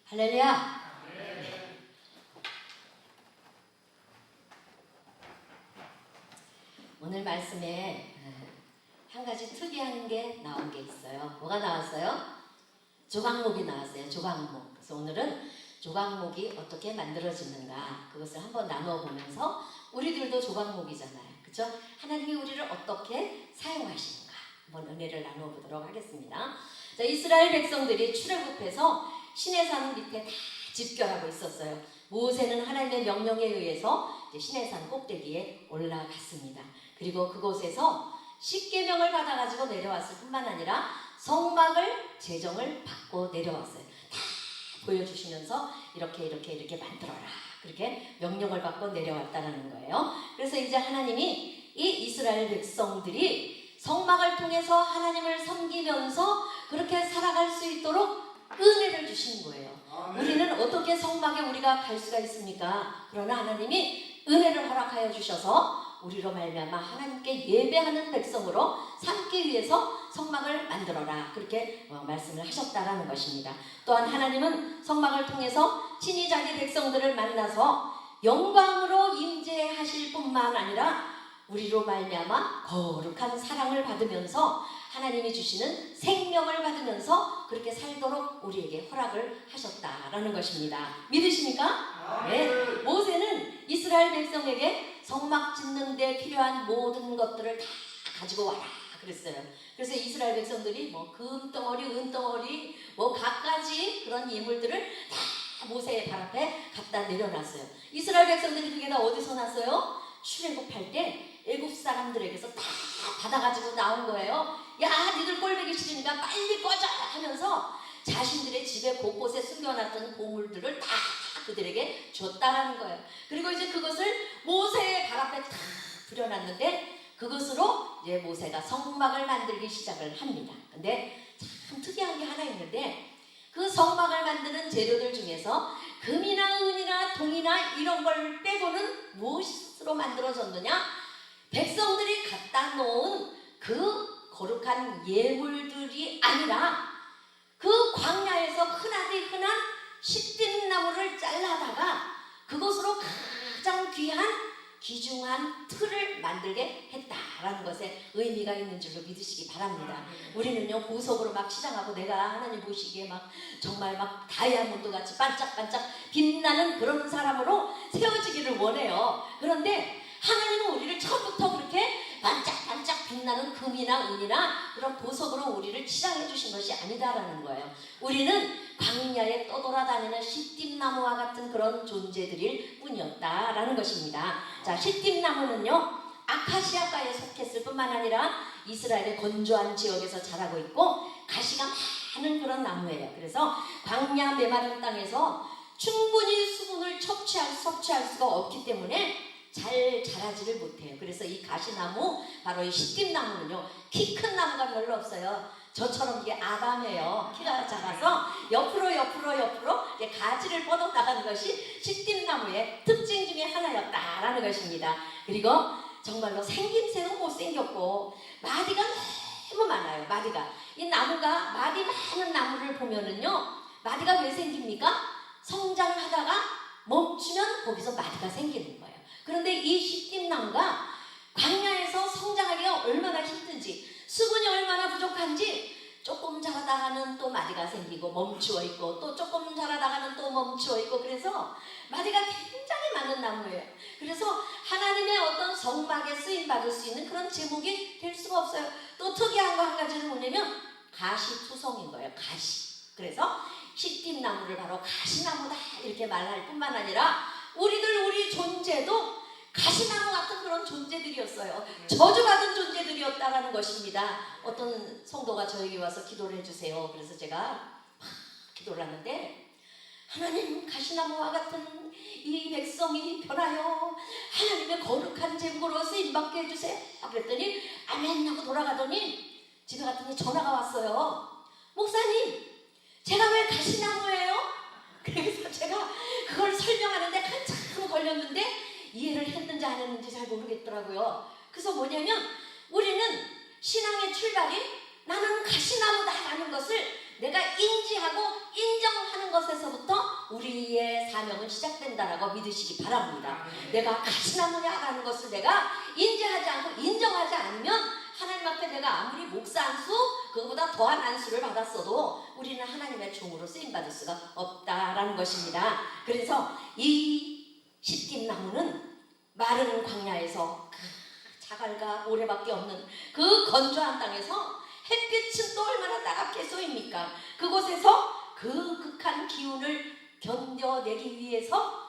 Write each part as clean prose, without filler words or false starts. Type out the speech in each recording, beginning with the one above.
할렐루야. 오늘 말씀에 한 가지 특이한 게 나온 게 있어요. 뭐가 나왔어요? 조각목이 나왔어요. 조각목. 그래서 오늘은 조각목이 어떻게 만들어지는가 그것을 한번 나누어 보면서 우리들도 조각목이잖아요. 그렇죠? 하나님이 우리를 어떻게 사용하시는가 한번 은혜를 나누어 보도록 하겠습니다. 자, 이스라엘 백성들이 출애굽해서 시내산 밑에 다 집결하고 있었어요. 모세는 하나님의 명령에 의해서 이제 시내산 꼭대기에 올라갔습니다. 그리고 그곳에서 십계명을 받아가지고 내려왔을 뿐만 아니라 성막을 제정을 받고 내려왔어요. 다 보여주시면서 이렇게 만들어라. 그렇게 명령을 받고 내려왔다는 거예요. 그래서 이제 하나님이 이 이스라엘 백성들이 성막을 통해서 하나님을 섬기면서 그렇게 살아갈 수 있도록 은혜를 주신 거예요. 우리는 어떻게 성막에 우리가 갈 수가 있습니까? 그러나 하나님이 은혜를 허락하여 주셔서 우리로 말미암아 하나님께 예배하는 백성으로 삼기 위해서 성막을 만들어라 그렇게 말씀을 하셨다라는 것입니다. 또한 하나님은 성막을 통해서 친히 자기 백성들을 만나서 영광으로 임재하실 뿐만 아니라 우리로 말미암아 거룩한 사랑을 받으면서 하나님이 주시는 생명을 받으면서 그렇게 살도록 우리에게 허락을 하셨다라는 것입니다. 믿으십니까? 네. 모세는 이스라엘 백성에게 성막 짓는 데 필요한 모든 것들을 다 가지고 와라 그랬어요. 그래서 이스라엘 백성들이 뭐 금덩어리, 은덩어리 뭐 갖가지 그런 예물들을 다 모세의 발 앞에 갖다 내려놨어요. 이스라엘 백성들이 그게 다 어디서 났어요? 출애굽할 때 애굽 사람들에게서 다 받아가지고 나온 거예요. 야, 니들 꼴보기 싫으니까 빨리 꺼져 하면서 자신들의 집에 곳곳에 숨겨놨던 보물들을 다 그들에게 줬다라는 거예요. 그리고 이제 그것을 모세의 발 앞에 다 부려놨는데 그것으로 이제 모세가 성막을 만들기 시작을 합니다. 근데 참 특이한 게 하나 있는데 그 성막을 만드는 재료들 중에서 금이나 은이나 동이나 이런 걸 빼고는 무엇으로 만들어졌느냐? 백성들이 갖다 놓은 그 거룩한 예물들이 아니라 그 광야에서 흔하디 흔한 시띠나무를 잘라다가 그것으로 가장 귀한 귀중한 틀을 만들게 했다라는 것에 의미가 있는 줄로 믿으시기 바랍니다. 우리는요 보석으로 막 치장하고 내가 하나님 보시기에 막 정말 막 다이아몬드 같이 반짝반짝 빛나는 그런 사람으로 세워지기를 원해요. 그런데 하나님은 우리를 처음부터 그렇게 반짝반짝 빛나는 금이나 은이나 그런 보석으로 우리를 치장해 주신 것이 아니다라는 거예요. 우리는 광야에 떠돌아다니는 시띠나무와 같은 그런 존재들일 뿐이었다라는 것입니다. 자, 시띠나무는요 아카시아과에 속했을 뿐만 아니라 이스라엘의 건조한 지역에서 자라고 있고 가시가 많은 그런 나무예요. 그래서 광야 메마른 땅에서 충분히 수분을 섭취할 수가 없기 때문에 잘 자라지를 못해요. 그래서 이 가시나무, 바로 이 시띠나무는요 키 큰 나무가 별로 없어요. 저처럼 이게 아담해요. 키가 작아서 옆으로 가지를 뻗어나가는 것이 시띠나무의 특징 중에 하나였다라는 것입니다. 그리고 정말로 생김새는 못생겼고 마디가 너무 많아요. 마디가. 이 나무가 마디 많은 나무를 보면은요 마디가 왜 생깁니까? 성장하다가 멈추면 거기서 마디가 생기는 거예요. 그런데 이 시띠나무가 광야에서 성장하기가 얼마나 힘든지 수분이 얼마나 부족한지 조금 자라다가는 또 마디가 생기고 멈추어 있고 또 조금 자라다가는 또 멈추어 있고 그래서 마디가 굉장히 많은 나무예요. 그래서 하나님의 어떤 성막에 쓰임받을 수 있는 그런 제목이 될 수가 없어요. 또 특이한 거 한 가지는 뭐냐면 가시투성인 거예요. 가시. 그래서 시띠나무를 바로 가시나무다 이렇게 말할 뿐만 아니라 우리 존재도 가시나무 같은 그런 존재들이었어요. 저주받은 존재들이었다라는 것입니다. 어떤 성도가 저에게 와서 기도를 해주세요. 그래서 제가 막 기도를 하는데 하나님 가시나무와 같은 이 백성이 변하여 하나님의 거룩한 제목으로 쓰임받게 해주세요. 그랬더니 아멘 하고 돌아가더니 집에 갔더니 전화가 왔어요. 목사님 제가 왜 가시나무예요? 그래서 제가 그걸 설명하는데 한참 걸렸는데 이해를 했는지 안 했는지 잘 모르겠더라고요. 그래서 뭐냐면 우리는 신앙의 출발이 나는 가시나무다라는 것을 내가 인지하고 인정하는 것에서부터 우리의 사명은 시작된다라고 믿으시기 바랍니다. 내가 가시나무냐라는 것을 내가 인지하지 않고 인정하지 않으면 하나님 앞에 내가 아무리 목사 안수 그거보다 더한 안수를 받았어도 우리는 하나님의 종으로 쓰임받을 수가 없다라는 것입니다. 그래서 이 시딤나무는 마른 광야에서 자갈과 모래밖에 없는 그 건조한 땅에서 햇빛은 또 얼마나 따갑게 쏘입니까? 그곳에서 그 극한 기운을 견뎌내기 위해서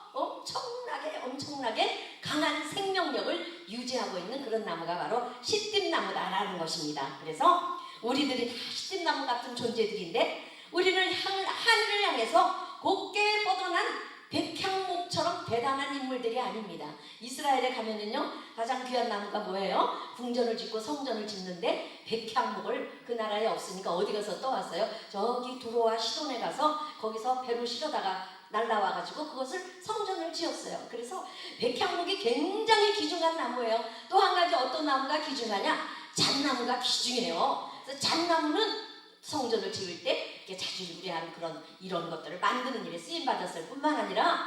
엄청나게 강한 생명력을 유지하고 있는 그런 나무가 바로 시딤나무다라는 것입니다. 그래서 우리들이 다 시딤나무 같은 존재들인데 우리는 하늘을 향해서 곱게 뻗어난 백향목처럼 대단한 인물들이 아닙니다. 이스라엘에 가면은요 가장 귀한 나무가 뭐예요? 궁전을 짓고 성전을 짓는데 백향목을 그 나라에 없으니까 어디 가서 떠왔어요? 저기 두로와 시돈에 가서 거기서 배로 실어다가 날라와가지고 그것을 성전을 지었어요. 그래서 백향목이 굉장히 귀중한 나무예요. 또 한 가지 어떤 나무가 귀중하냐? 잣나무가 귀중해요. 그래서 잣나무는 성전을 지을 때 이렇게 자주리한 그런 이런 것들을 만드는 일에 쓰임 받았을 뿐만 아니라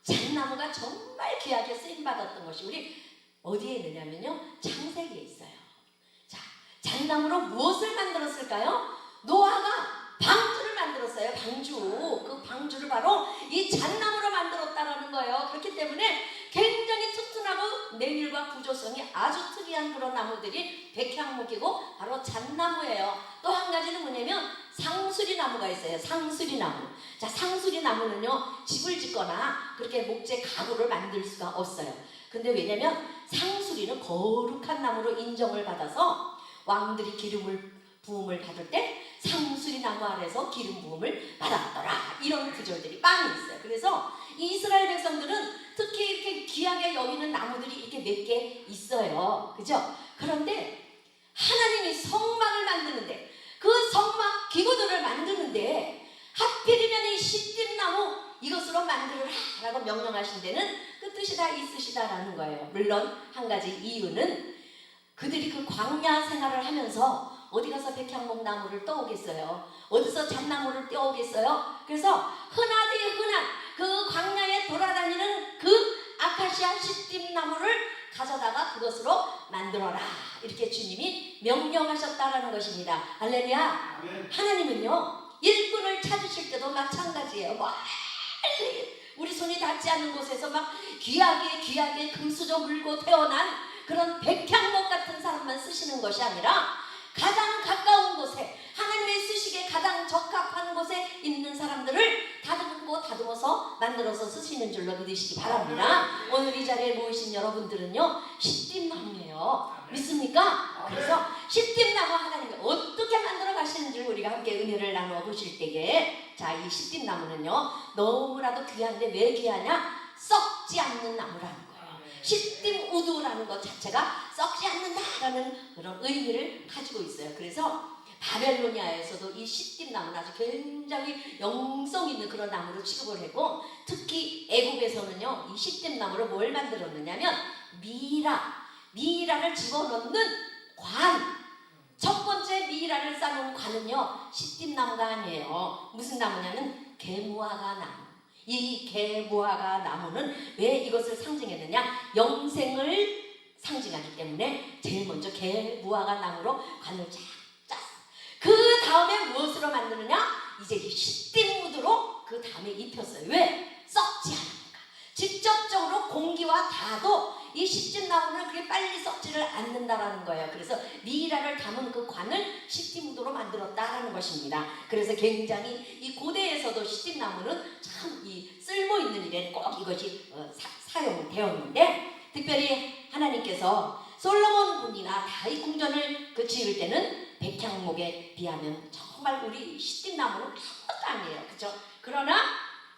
잣나무가 정말 귀하게 쓰임 받았던 것이 우리 어디에 있느냐면요 창세기에 있어요. 자, 잣나무로 무엇을 만들었을까요? 노아가 방주를 만들었어요. 방주. 그 방주를 바로 이 잣나무로 만들었다라는 거예요. 그렇기 때문에 굉장히 튼튼하고 내밀과 구조성이 아주 특이한 그런 나무들이 백향목이고 바로 잣나무예요. 또 한 가지는 뭐냐면 상수리나무가 있어요. 상수리나무. 자, 상수리나무는요 집을 짓거나 그렇게 목재 가구를 만들 수가 없어요. 근데 왜냐면 상수리는 거룩한 나무로 인정을 받아서 왕들이 부음을 받을 때 상수리 나무 아래서 기름 부음을 받았더라. 이런 구절들이 많이 있어요. 그래서 이 이스라엘 백성들은 특히 이렇게 귀하게 여기는 나무들이 이렇게 몇 개 있어요. 그죠? 그런데 하나님이 성막을 만드는데 그 성막 기구들을 만드는데 하필이면 이 시딤나무 이것으로 만들어라라고 명령하신 데는 그 뜻이 다 있으시다라는 거예요. 물론 한 가지 이유는 그들이 그 광야 생활을 하면서 어디 가서 백향목 나무를 떠오겠어요? 어디서 잣나무를 떼오겠어요? 그래서 흔하디 흔한 그 광야에 돌아다니는 그 아카시아 시딤나무를 가져다가 그것으로 만들어라. 이렇게 주님이 명령하셨다라는 것입니다. 할렐루야. 하나님은요 일꾼을 찾으실 때도 마찬가지예요. 멀리 우리 손이 닿지 않는 곳에서 막 귀하게 금수저 물고 태어난 그런 백향목 같은 사람만 쓰시는 것이 아니라 가장 가까운 곳에 하나님의 쓰시기에 가장 적합한 곳에 있는 사람들을 다듬어서 만들어서 쓰시는 줄로 믿으시기 바랍니다. 오늘 이 자리에 모이신 여러분들은요 시딤나무예요. 믿습니까? 그래서 시딤나무 하나님이 어떻게 만들어 가시는지를 우리가 함께 은혜를 나누어 보실 때에 자, 이 시딤나무는요 너무나도 귀한데 왜 귀하냐? 썩지 않는 나무라는 거예요. 시딤우두라는 것 자체가 썩지 않는다라는 그런 의미를 가지고 있어요. 그래서 바벨로니아에서도 이 시딤나무는 아주 굉장히 영성 있는 그런 나무로 취급을 했고 특히 애국에서는요 이 시딤나무로 뭘 만들었느냐면 미이라를 집어넣는 관. 첫 번째 미이라를 쌓는 관은요 시딤나무가 아니에요. 무슨 나무냐면 개무화과 나무. 이 개무화과 나무는 왜 이것을 상징했느냐? 영생을 상징하기 때문에 제일 먼저 개무화과 나무로 관을 쫙 짰어. 그 다음에 무엇으로 만드느냐? 이제 이 시딤우드로 그 다음에 입혔어요. 왜? 썩지 않으니까. 직접적으로 공기와 닿아도 이 시딤나무는 그렇게 빨리 썩지를 않는다라는 거예요. 그래서 미이라를 담은 그 관을 시딤우드로 만들었다라는 것입니다. 그래서 굉장히 이 고대에서도 시딤나무는 참 이 쓸모 있는 일에는 꼭 이것이 사용되었는데 특별히 하나님께서 솔로몬 군이나 다윗 궁전을 지을 때는 백향목에 비하면 정말 우리 시딤나무는 아무것도 아니에요. 그렇죠? 그러나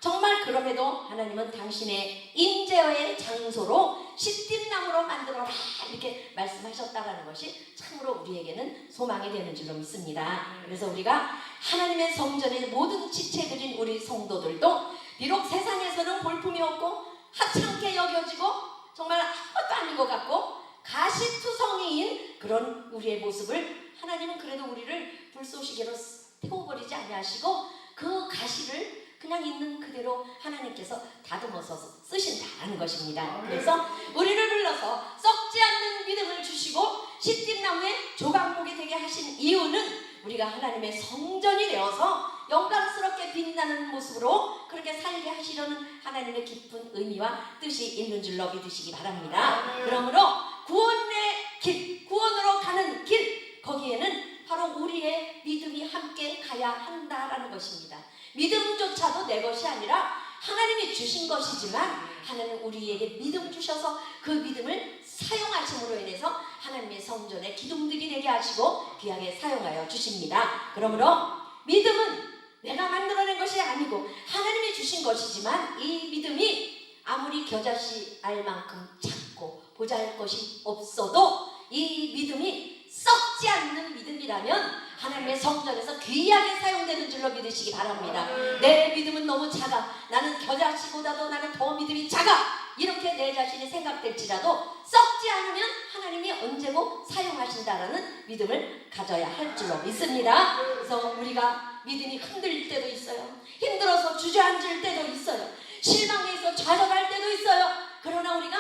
정말 그럼에도 하나님은 당신의 임재의 장소로 시딤나무로 만들어라 이렇게 말씀하셨다라는 것이 참으로 우리에게는 소망이 되는 줄로 믿습니다. 그래서 우리가 하나님의 성전의 모든 지체들인 우리 성도들도 비록 세상에서는 볼품이 없고 하찮게 여겨지고 정말 아무것도 아닌 것 같고 가시투성이인 그런 우리의 모습을 하나님은 그래도 우리를 불쏘시개로 태워버리지 아니하시고 그 가시를 그냥 있는 그대로 하나님께서 다듬어서 쓰신다는 것입니다. 그래서 우리를 불러서 썩지 않는 믿음을 주시고 시띠나무의 조각목이 되게 하신 이유는 우리가 하나님의 성전이 되어서 영광스럽게 빛나는 모습으로 그렇게 살게 하시려는 하나님의 깊은 의미와 뜻이 있는 줄로 믿으시기 바랍니다. 그러므로 구원의 길, 구원으로 가는 길, 거기에는 바로 우리의 믿음이 함께 가야 한다라는 것입니다. 믿음조차도 내 것이 아니라 하나님이 주신 것이지만 하나님 우리에게 믿음 주셔서 그 믿음을 사용하심으로 인해서 하나님의 성전의 기둥들이 되게 하시고 귀하게 사용하여 주십니다. 그러므로 믿음은 내가 만들어낸 것이 아니고 하나님이 주신 것이지만 이 믿음이 아무리 겨자씨 알 만큼 작고 보잘것이 없어도 이 믿음이 썩지 않는 믿음이라면 하나님의 성전에서 귀하게 사용되는 줄로 믿으시기 바랍니다. 내 믿음은 너무 작아, 나는 겨자씨보다도 나는 더 믿음이 작아, 이렇게 내 자신이 생각될지라도 썩지 않으면 하나님이 언제고 사용하신다라는 믿음을 가져야 할 줄로 믿습니다. 그래서 우리가 믿음이 흔들릴 때도 있어요. 힘들어서 주저앉을 때도 있어요. 실망해서 좌절할 때도 있어요. 그러나 우리가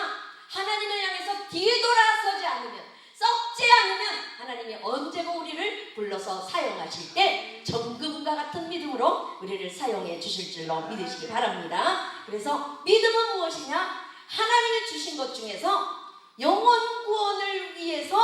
하나님을 향해서 뒤돌아서지 않으면, 썩지 않으면 하나님이 언제고 우리를 불러서 사용하실 때 정금과 같은 믿음으로 우리를 사용해 주실 줄로 믿으시기 바랍니다. 그래서 믿음은 무엇이냐? 하나님이 주신 것 중에서 영혼 구원을 위해서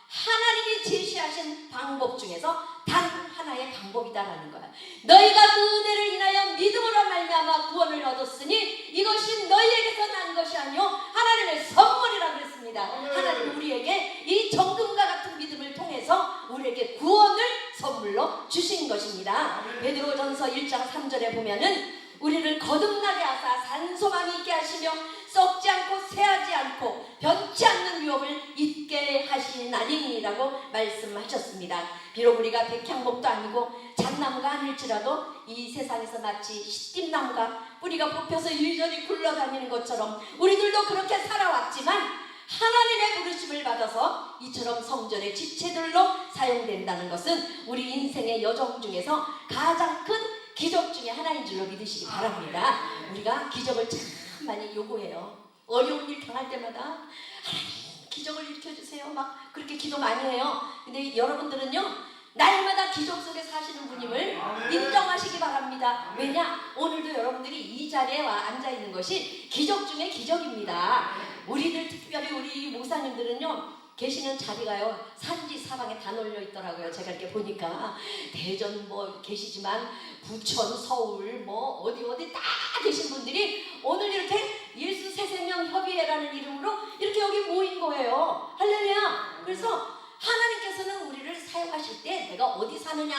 하나님이 제시하신 방법 중에서 단 하나의 방법이다라는 거야. 너희가 그 은혜를 인하여 믿음으로 말미암아 구원을 얻었으니 이것이 너희에게서 난 것이 아니요 하나님의 선물이라 그랬습니다. 하나님은 우리에게 이 정금과 같은 믿음을 통해서 우리에게 구원을 선물로 주신 것입니다. 베드로전서 1장 3절에 보면은 우리를 거듭나게 하사 산소망이 있게 하시며 썩지 않고 새하지 않고 변치 않는 유업을 잊게 하시나니라고 말씀하셨습니다. 비록 우리가 백향목도 아니고 잣나무가 아닐지라도 이 세상에서 마치 시띠나무가 뿌리가 뽑혀서 유유전이 굴러다니는 것처럼 우리들도 그렇게 살아왔지만 하나님의 부르심을 받아서 이처럼 성전의 지체들로 사용된다는 것은 우리 인생의 여정 중에서 가장 큰 기적 중에 하나인 줄로 믿으시기 바랍니다. 우리가 기적을 참 많이 요구해요. 어려운 일 당할 때마다 하나님 기적을 일으켜주세요. 막 그렇게 기도 많이 해요. 근데 여러분들은요 날마다 기적 속에 사시는 분임을 인정하시기 바랍니다. 왜냐? 오늘도 여러분들이 이 자리에 와 앉아있는 것이 기적 중에 기적입니다. 우리들 특별히 우리 목사님들은요 계시는 자리가요 산지 사방에 다 널려 있더라고요. 제가 이렇게 보니까 대전 뭐 계시지만 부천, 서울 뭐 어디 다 계신 분들이 오늘 이렇게 예수 새생명 협의회라는 이름으로 이렇게 여기 모인 거예요. 할렐루야. 그래서 하나님께서는 우리를 사용하실 때 내가 어디 사느냐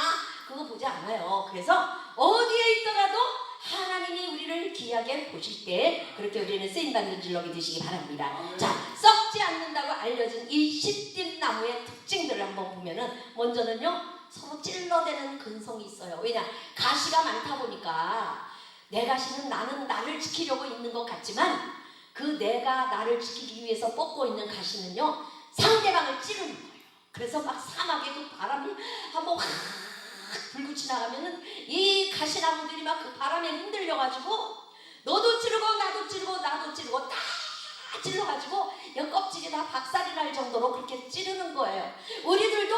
그거 보지 않아요. 그래서 어디에 있더라도 하나님이 우리를 귀하게 보실 때 그렇게 우리는 쓰임받는 줄로 믿으시기 바랍니다. 자, 썩지 않는다고 알려진 이 시띠나무의 특징들을 한번 보면은 먼저는요 서로 찔러대는 근성이 있어요. 왜냐? 가시가 많다 보니까 내 가시는 나는 나를 지키려고 있는 것 같지만 그 내가 나를 지키기 위해서 뻗고 있는 가시는요 상대방을 찌르는 거예요. 그래서 막 사막에 그 바람이 한번 확 불고 지나가면은 이 가시나무들이 막 그 바람에 흔들려가지고 너도 찌르고 나도 찌르고 나도 찌르고 다 찔러가지고 이 껍질이 다 박살이 날 정도로 그렇게 찌르는 거예요. 우리들도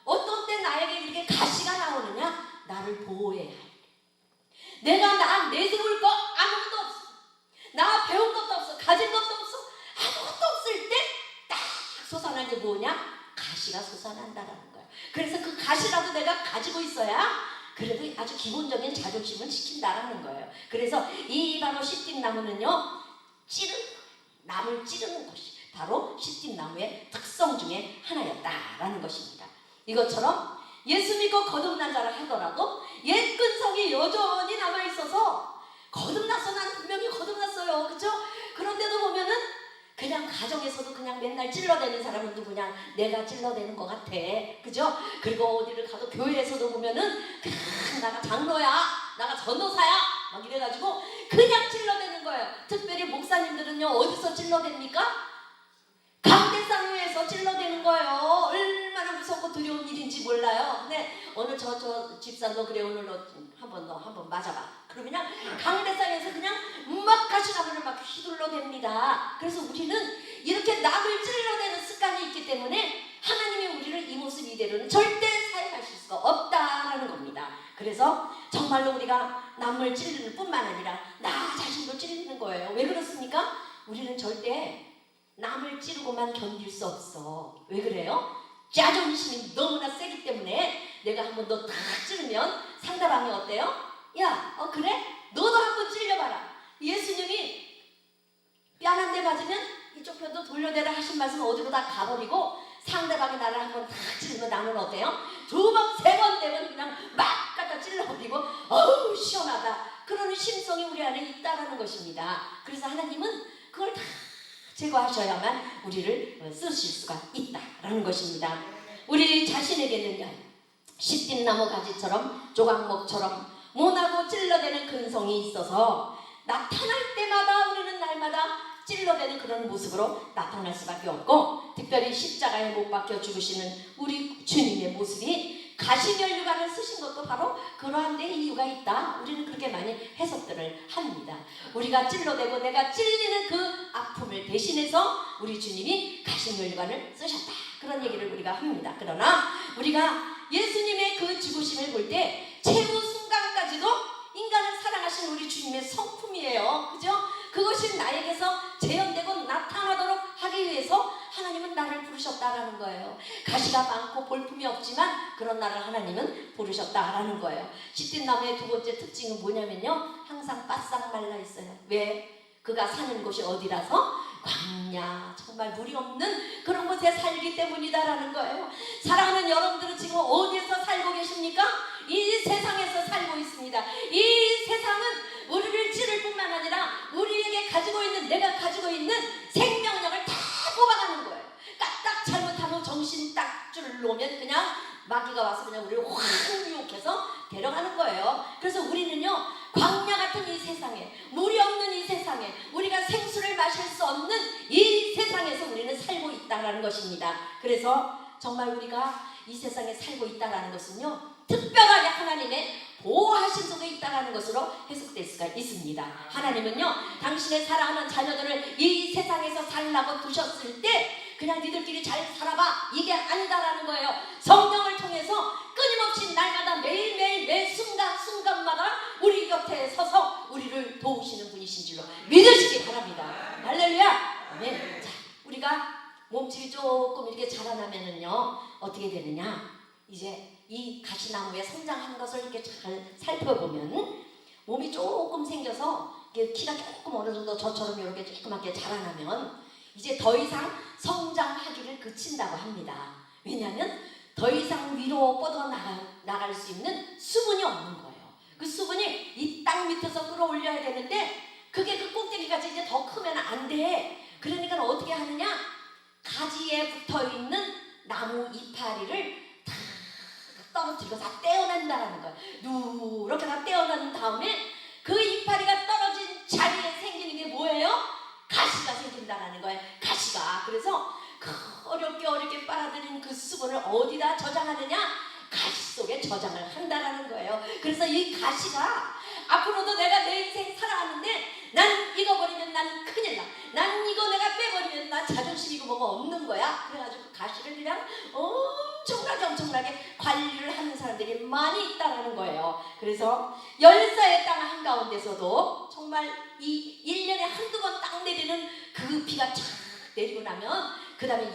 어떤 때 나에게 이렇게 가시가 나오느냐? 나를 보호해야 해. 내가 나 내세울 거 아무것도 없어. 나 배운 것도 없어. 가진 것도 없어. 아무것도 없을 때 딱 솟아난 게 뭐냐? 가시가 솟아난다라는 거야. 그래서 그 가시라도 내가 가지고 있어야 그래도 아주 기본적인 자존심을 지킨다라는 거예요. 그래서 이 바로 시띠나무는요 찌르는 거예요. 남을 찌르는 것이 바로 시띠나무의 특성 중에 하나였다라는 것입니다. 이것처럼 예수 믿고 거듭난 자라 하더라도 옛 근성이 여전히 남아있어서 거듭났어. 나는 분명히 거듭났어요. 그렇죠? 그런데도 보면은 그냥 가정에서도 그냥 맨날 찔러대는 사람은 누구냐? 내가 찔러대는 것 같아. 그죠? 그리고 어디를 가도 교회에서도 보면은 나가 장로야, 나가 전도사야 막 이래가지고 그냥 찔러대는 거예요. 특별히 목사님들은요 어디서 찔러댑니까? 강대상회에서 찔러대는 거예요. 얼마나 무섭고 두려운 일인지 몰라요. 근데 오늘 저 집사도 그래. 오늘 너 한번 맞아봐. 그러면 그냥 강대상에서 그냥 막 가시나무를 막 휘둘러댑니다. 그래서 우리는 이렇게 남을 찔러대는 습관이 있기 때문에 하나님이 우리를 이 모습 이대로는 절대 사용하실 수가 없다라는 겁니다. 그래서 정말로 우리가 남을 찌르는 뿐만 아니라 나 자신도 찌르는 거예요. 왜 그렇습니까? 우리는 절대 남을 찌르고만 견딜 수 없어. 왜 그래요? 자존심이 너무나 세기 때문에 내가 한번 너 탁 찌르면 상대방이 어때요? 야, 그래? 너도 한번 찔려봐라. 예수님이 뺨 한 대 맞으면 이쪽 편도 돌려대라 하신 말씀 어디로 다 가버리고 상대방이 나를 한번 탁 찌르면 나는 어때요? 두 번, 세 번 되면 그냥 막 갖다 찔러버리고 어우 시원하다. 그러는 심성이 우리 안에 있다는 것입니다. 그래서 하나님은 그걸 다 제거하셔야만 우리를 쓰실 수가 있다라는 것입니다. 우리 자신에게는요, 시띠나무 가지처럼 조각목처럼 모나고 찔러대는 근성이 있어서 나타날 때마다 우리는 날마다 찔러대는 그런 모습으로 나타날 수밖에 없고, 특별히 십자가에 못 박혀 죽으시는 우리 주님의 모습이 가시면류관을 쓰신 것도 바로 그러한 데 이유가 있다. 우리는 그렇게 많이 해석들을 합니다. 우리가 찔러대고 내가 찔리는 그 아픔을 대신해서 우리 주님이 가시면류관을 쓰셨다. 그런 얘기를 우리가 합니다. 그러나 우리가 예수님의 그 죽으심을 볼 때 최후 순간까지도 인간을 사랑하신 우리 주님의 성품이에요. 그죠? 그것이 나에게서 재현되고 나타나도록 하기 위해서 하나님은 나를 부르셨다라는 거예요. 가시가 많고 볼품이 없지만 그런 나를 하나님은 부르셨다라는 거예요. 시띠나무의 두 번째 특징은 뭐냐면요, 항상 바싹 말라 있어요. 왜? 그가 사는 곳이 어디라서? 광야, 정말 물이 없는 그런 곳에 살기 때문이다라는 거예요. 사랑하는 여러분들은 지금 어디에서 살고 계십니까? 이 세상에서 살고 있습니다. 이 세상은 우리를 찌를 뿐만 아니라 우리에게 가지고 있는, 내가 가지고 있는 생명력을 다 뽑아가는 거예요. 까딱 잘못하면 정신 딱 줄 놓으면 그냥 마귀가 와서 그냥 우리를 확 유혹해서 데려가는 거예요. 그래서 우리는요, 광야 같은 이 세상에, 물이 없는 이 세상에, 우리가 생수를 마실 수 없는 이 세상에서 우리는 살고 있다는 것입니다. 그래서 정말 우리가 이 세상에 살고 있다는 것은요, 특별하게 하나님의 보호하심 속에 있다는 것으로 해석될 수가 있습니다. 하나님은요, 당신의 사랑하는 자녀들을 이 세상에서 살라고 두셨을 때 그냥 니들끼리 잘 살아봐, 이게 아니다라는 거예요. 성령을 통해서 끊임없이 날마다 매일매일 매 순간순간마다 우리 곁에 서서 우리를 도우시는 분이신 줄로 믿으시기 바랍니다. 할렐루야. 아멘. 자, 우리가 몸집이 조금 이렇게 자라나면은요, 어떻게 되느냐? 이제 이 가시나무에 성장하는 것을 이렇게 잘 살펴보면 몸이 조금 생겨서 키가 조금 어느 정도 저처럼 이렇게 조그맣게 자라나면 이제 더 이상 성장하기를 그친다고 합니다. 왜냐하면 더 이상 위로 뻗어나갈 수 있는 수분이 없는 거예요. 그 수분이 이 땅 밑에서 끌어올려야 되는데 그게 그 꼭대기까지 이제 더 크면 안 돼. 그러니까 어떻게 하느냐? 가지에 붙어있는 나무 이파리를 다 떨어뜨려서 다 떼어낸다는 거예요. 누렇게 다 떼어낸 다음에 그 이파리가 떨어진 자리에 생기는 게 뭐예요? 가시가 생긴다는 거예요. 가시가. 그래서 어렵게 빨아들인 그 수분을 어디다 저장하느냐? 가시 속에 저장을 한다는 거예요. 그래서 이 가시가 앞으로도 내가 내 인생 살아가는데 난 이거 버리면 난 큰일 나. 난 이거 내가 빼버리면 나 자존심이고 뭐가 없는 거야. 그래가지고 가시를 그냥 엄청나게 관리를 하는 사람들이 많이 있다는 거예요. 그래서 열사의 땅 한가운데서도 정말 이 1년에 한두 번 딱 내리는 그 비가 쫙 내리고 나면 그 다음에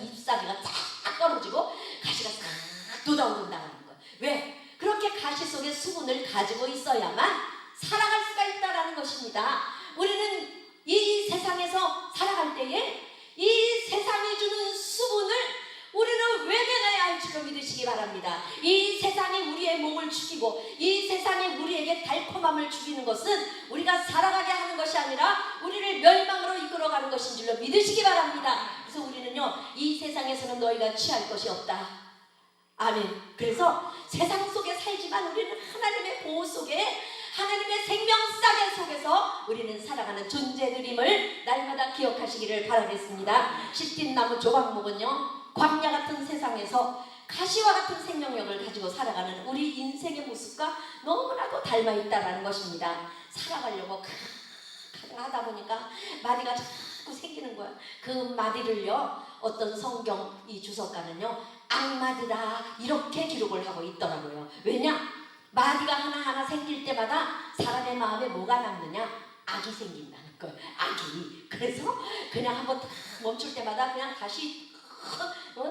잎사귀가 쫙 떨어지고 가시가 싹 돋아오른다는 거예요. 왜? 그렇게 가시 속에 수분을 가지고 있어야만 살아갈 수가 있다는 것입니다. 우리는 이 세상에서 살아갈 때에 이 세상이 주는 수분을 우리는 외면해야 할 줄로 믿으시기 바랍니다. 이 세상이 우리의 몸을 죽이고 이 세상이 우리에게 달콤함을 죽이는 것은 우리가 살아가게 하는 것이 아니라 우리를 멸망으로 이끌어가는 것인 줄로 믿으시기 바랍니다. 그래서 우리는요, 이 세상에서는 너희가 취할 것이 없다. 아멘. 그래서 세상 속에 살지만 우리는 하나님의 보호 속에, 하나님의 생명싸개 속에서 우리는 살아가는 존재들임을 날마다 기억하시기를 바라겠습니다. 시띠나무 조각목은요, 광야 같은 세상에서 가시와 같은 생명력을 가지고 살아가는 우리 인생의 모습과 너무나도 닮아 있다라는 것입니다. 살아가려고 하다 보니까 마디가 자꾸 생기는 거야. 그 마디를요, 어떤 성경 이 주석가는요, 악마디라 이렇게 기록을 하고 있더라고요. 왜냐? 마디가 하나하나 생길 때마다 사람의 마음에 뭐가 남느냐? 악이 생긴다는 거예요. 악이. 그래서 그냥 한번 딱 멈출 때마다 그냥 다시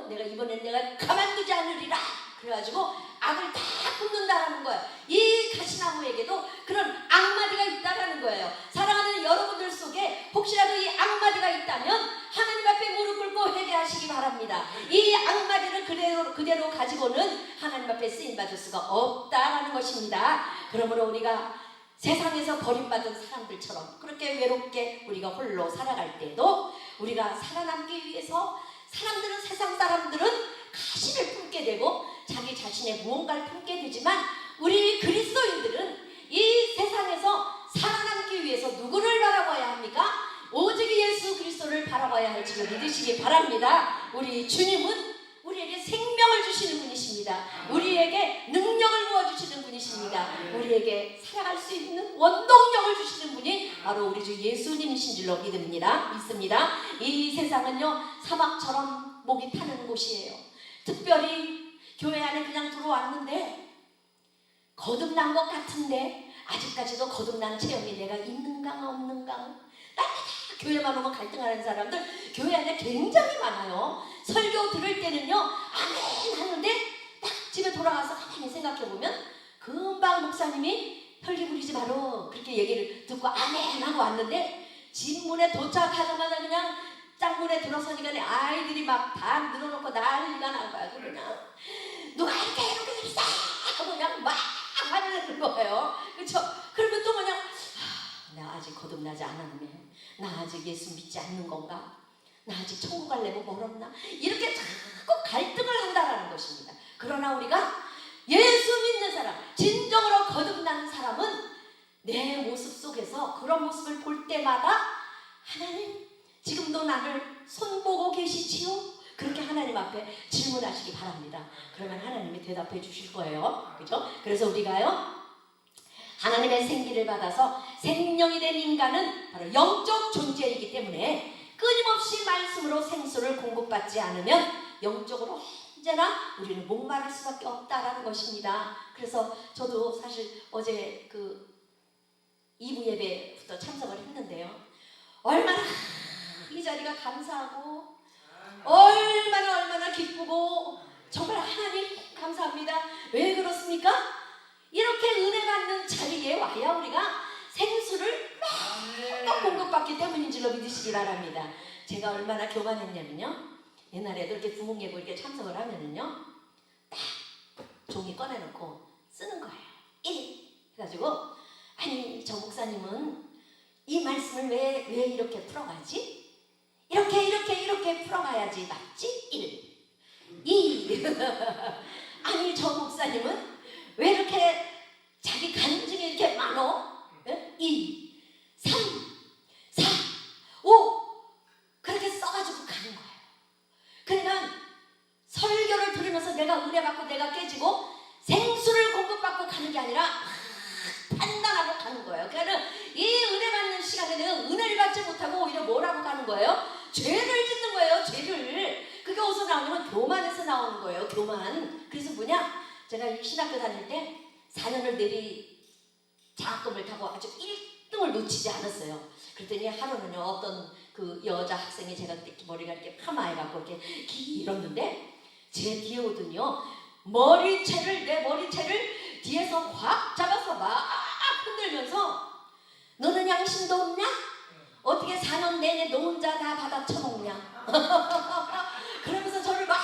내가 이번엔 내가 가만두지 않으리라. 그래가지고 악을 다 굽는다라는 거예요. 이 가시나무에게도 그런 악마디가 있다라는 거예요. 사랑하는 여러분들 속에 혹시라도 이 악마디가 있다면 하나님 앞에 무릎 꿇고 회개하시기 바랍니다. 이 악마디를 그대로 가지고는 하나님 앞에 쓰임받을 수가 없다라는 것입니다. 그러므로 우리가 세상에서 버림받은 사람들처럼 그렇게 외롭게 우리가 홀로 살아갈 때도 우리가 살아남기 위해서 세상 사람들은 가시를 품게 되고 자기 자신의 무언가를 품게 되지만 우리 그리스도인들은 이 세상에서 살아남기 위해서 누구를 바라봐야 합니까? 오직 예수 그리스도를 바라봐야 할 줄을 믿으시기 바랍니다. 우리 주님은 우리에게 생명을 주시는 분이십니다. 우리에게 능력을 부어주시는 분이십니다. 우리에게 살아갈 수 있는 원동력을 주시는 분이 바로 우리 주 예수님이신 줄로 믿습니다. 이 세상은요, 사막처럼 목이 타는 곳이에요. 특별히 교회 안에 그냥 들어왔는데 거듭난 것 같은데 아직까지도 거듭난 체험이 내가 있는가 없는가. 교회만 오면 갈등하는 사람들 교회 안에 굉장히 많아요. 설교 들을 때는요, 아멘 하는데 딱 집에 돌아가서 가만히 생각해보면 금방 목사님이 혈기부리지 마로 그렇게 얘기를 듣고 아멘 하고 왔는데 집 문에 도착하자마자 그냥 짝문에 들어서니까 아이들이 막 다 늘어놓고 난리가 난 거야. 그냥 누가 이렇게 됐어 하고 그냥 막 화를 거예요. 그렇죠? 그러면 또 그냥 나 아직 거듭나지 않았네. 나 아직 예수 믿지 않는 건가? 나 아직 천국 가려면 멀었나? 이렇게 자꾸 갈등을 한다라는 것입니다. 그러나 우리가 예수 믿는 사람, 진정으로 거듭난 사람은 내 모습 속에서 그런 모습을 볼 때마다 하나님, 지금도 나를 손보고 계시지요? 그렇게 하나님 앞에 질문하시기 바랍니다. 그러면 하나님이 대답해 주실 거예요. 그죠? 그래서 우리가요, 하나님의 생기를 받아서 생명이 된 인간은 바로 영적 존재이기 때문에 끊임없이 말씀으로 생수를 공급받지 않으면 영적으로 언제나 우리는 목마를 수밖에 없다라는 것입니다. 그래서 저도 사실 어제 그 2부 예배부터 참석을 했는데요. 얼마나 이 자리가 감사하고 얼마나 기쁘고 정말 하나님 감사합니다. 왜 그렇습니까? 이렇게 은혜 받는 자리에 와야 우리가 생수를 막 공급받기 때문인 줄로 믿으시기 바랍니다. 제가 얼마나 교만했냐면요, 옛날에도 이렇게 부흥예고 이렇게 참석을 하면은요, 딱 종이 꺼내놓고 쓰는 거예요. 1 해가지고, 아니 저 목사님은 이 말씀을 왜 이렇게 풀어가지? 이렇게 풀어가야지 맞지? 1 2 아니 저 목사님은 왜 이렇게 자기 간증이 이렇게 많어? 2 3 4 5 그렇게 써가지고 가는 거예요. 그러니까 설교를 들으면서 내가 은혜 받고 내가 깨지고 생수를 공급받고 가는 게 아니라 판단하고 가는 거예요. 그러니까 이 은혜 받는 시간에 내가 은혜를 받지 못하고 오히려 뭐라고 가는 거예요? 죄를 짓는 거예요. 죄를. 그게 어디서 나오냐면 교만에서 나오는 거예요. 교만. 그래서 뭐냐? 제가 신학교 다닐 때 4년을 내리 장학금을 타고 아주 1등을 놓치지 않았어요. 그랬더니 하루는요, 어떤 그 여자 학생이 제가 머리가 이렇게 파마해갖고 이렇게 길었는데 제 뒤에 오더니요, 내 머리채를 뒤에서 확 잡아서 막 흔들면서 너는 양심도 없냐? 어떻게 4년 내내 너 혼자 다 받아 처먹냐? 그러면서 저를 막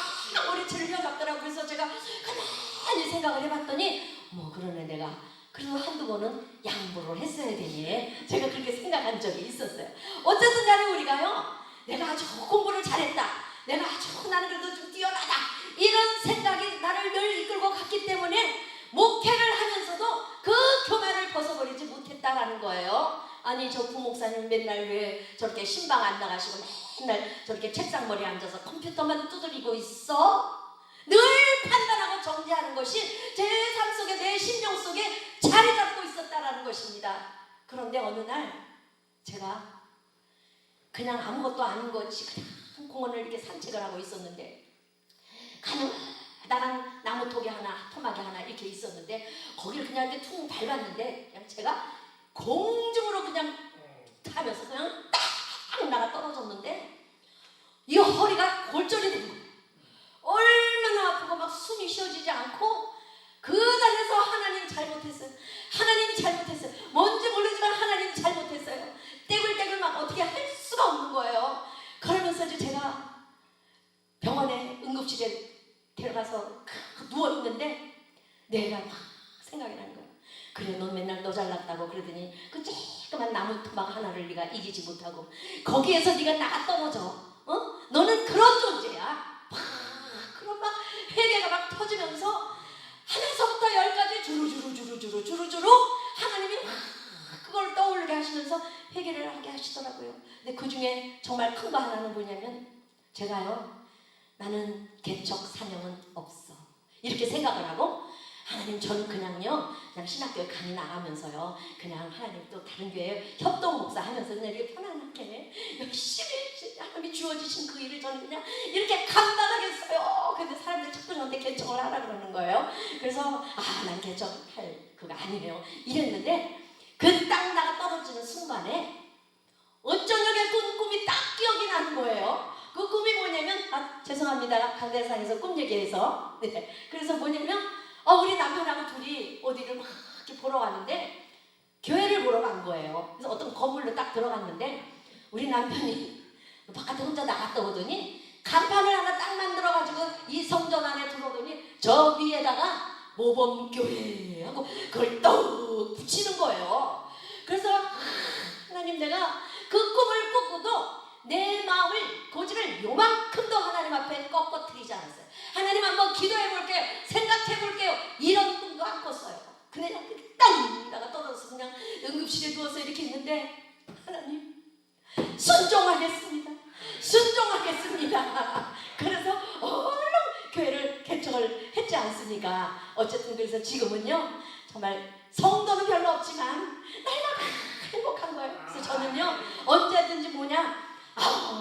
머리채를 휘어잡더라고요. 그래서 제가 가만히 생각을 해봤더니 그러네, 내가 그래도 한두 번은 양보를 했어야 되니 제가 그렇게 생각한 적이 있었어요. 어쨌든 간에 우리가요, 내가 아주 공부를 잘했다, 내가 아주 나는 그래도 좀 뛰어나다, 이런 생각이 나를 늘 이끌고 갔기 때문에 목회를 하면서도 그 교만을 벗어버리지 못했다라는 거예요. 아니 저 부목사님 맨날 왜 저렇게 신방 안 나가시고 맨날 저렇게 책상 머리에 앉아서 컴퓨터만 두드리고 있어? 늘 판단하고 정죄하는 것이 제 삶 속에, 내 심령 속에 자리 잡고 있었다라는 것입니다. 그런데 어느 날 제가 그냥 아무것도 아닌 것이 그냥 공원을 이렇게 산책을 하고 있었는데, 가능하다란 나무 토기 하나, 토막이 하나 이렇게 있었는데, 거기를 그냥 이렇게 퉁 밟았는데 그냥 제가 공중으로 그냥 타면서 그냥 딱 나가 떨어졌는데, 이 허리가 골절이 된 거예요. 얼마나 아프고 막 숨이 쉬어지지 않고, 그 자리에서 하나님 잘못했어요, 하나님 잘못했어요, 뭔지 모르지만 하나님 잘못했어요, 떼굴떼굴 막 어떻게 할 수가 없는 거예요. 그러면서 이제 제가 병원에 응급실에 데려가서 누워있는데 내가 막 생각이 나는 거예요. 그래, 넌 맨날 너 잘났다고 그러더니 그 조그만 나무 토막 하나를 네가 이기지 못하고 거기에서 네가 나가 떨어져. 너는 그런 존재야. 그런 막 회개가 막 터지면서 하나서부터 열까지 주루주루 하나님이 그걸 떠올리게 하시면서 회개를 하게 하시더라고요. 근데 그 중에 정말 큰 거 하나는 뭐냐면, 제가요, 나는 개척 사명은 없어 이렇게 생각을 하고, 하나님 저는 그냥 신학교에 강의 나가면서요, 그냥 하나님 또 다른 교회에 협동 목사 하면서 그냥 이렇게 편안하게 열심히 하나님이 주어지신 그 일을 저는 그냥 이렇게 감당하겠어요. 근데 사람들이 자꾸 저한테 개척을 하라 그러는 거예요. 그래서 난 개척할 그거 아니에요 이랬는데, 그 딱 나가 떨어지는 순간에 어쩌냐게 꾼 꿈이 딱 기억이 나는 거예요. 그 꿈이 뭐냐면, 죄송합니다, 강대상에서 꿈 얘기해서. 네. 그래서 뭐냐면, 우리 남편하고 둘이 어디를 막 이렇게 보러 갔는데, 교회를 보러 간 거예요. 그래서 어떤 건물로 딱 들어갔는데, 우리 남편이 바깥에 혼자 나갔다 오더니 간판을 하나 딱 만들어가지고 이 성전 안에 들어오더니 저 위에다가 모범교회 하고 그걸 떡 붙이는 거예요. 그래서 하나님, 내가 그 꿈을 꾸고도 내 마음을, 고집을 요만큼도 하나님 앞에 꺾어뜨리지 않았어요. 하나님 한번 기도해 볼게요, 생각해 볼게요, 이런 꿈도 안 꿨어요. 그냥 땅 나가 떨어져서 그냥 응급실에 누워서 이렇게 있는데, 하나님 순종하겠습니다. 그래서 얼른 교회를 개척을 했지 않습니까? 어쨌든 그래서 지금은요, 정말 성도는 별로 없지만 날마다 행복한 거예요. 그래서 저는요, 언제든지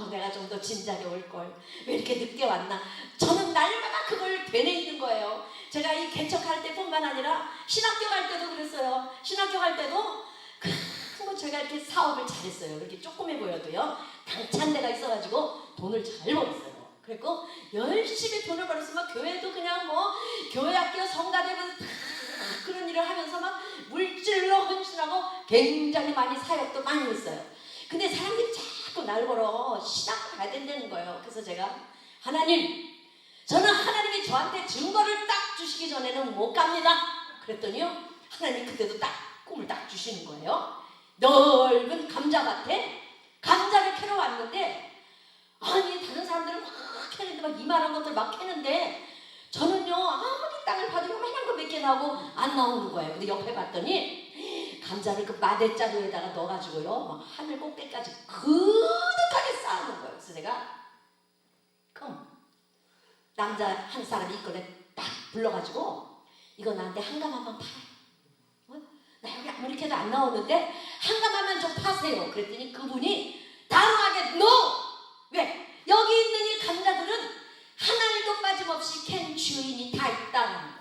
내가 좀 더 진작에 올걸, 왜 이렇게 늦게 왔나, 저는 날마다 그걸 되뇌이는 거예요. 제가 이 개척할 때뿐만 아니라 신학교 갈 때도 그랬어요. 신학교 갈 때도 제가 이렇게 사업을 잘했어요. 이렇게 조그매 보여도요, 당찬 데가 있어가지고 돈을 잘 벌었어요. 그리고 열심히 돈을 벌었으면 교회도 그냥 교회 학교 성가대면 그런 일을 하면서 막 물질로 헌신하고 굉장히 많이 사역도 많이 했어요. 근데 사람들이 자꾸 날 보러 신학을 가야 된다는 거예요. 그래서 제가, 하나님, 저는 하나님이 저한테 증거를 딱 주시기 전에는 못 갑니다. 그랬더니요, 하나님 그때도 딱 꿈을 딱 주시는 거예요. 넓은 감자밭에 감자를 캐러 왔는데, 다른 사람들은 막 캐는데, 막 이만한 것들 막 캐는데, 저는요 아무리 땅을 봐도 요만한 거 몇 개 나오고 안 나오는 거예요. 근데 옆에 봤더니 감자를 그 마대자루에다가 넣어가지고요, 막 하늘 꼭대기까지 그득하게 쌓아놓은 거예요. 그래서 내가 그럼 남자 한 사람이 이끌에 딱 불러가지고, 이거 나한테 한 가마만 팔아요. 나 여기 아무리 캐도 안 나오는데 한 가마만 좀 파세요. 그랬더니 그분이 단호하게 NO! 왜? 여기 있는 이 감자들은 하나도 빠짐없이 캔 주인이 다 있다는 거예요.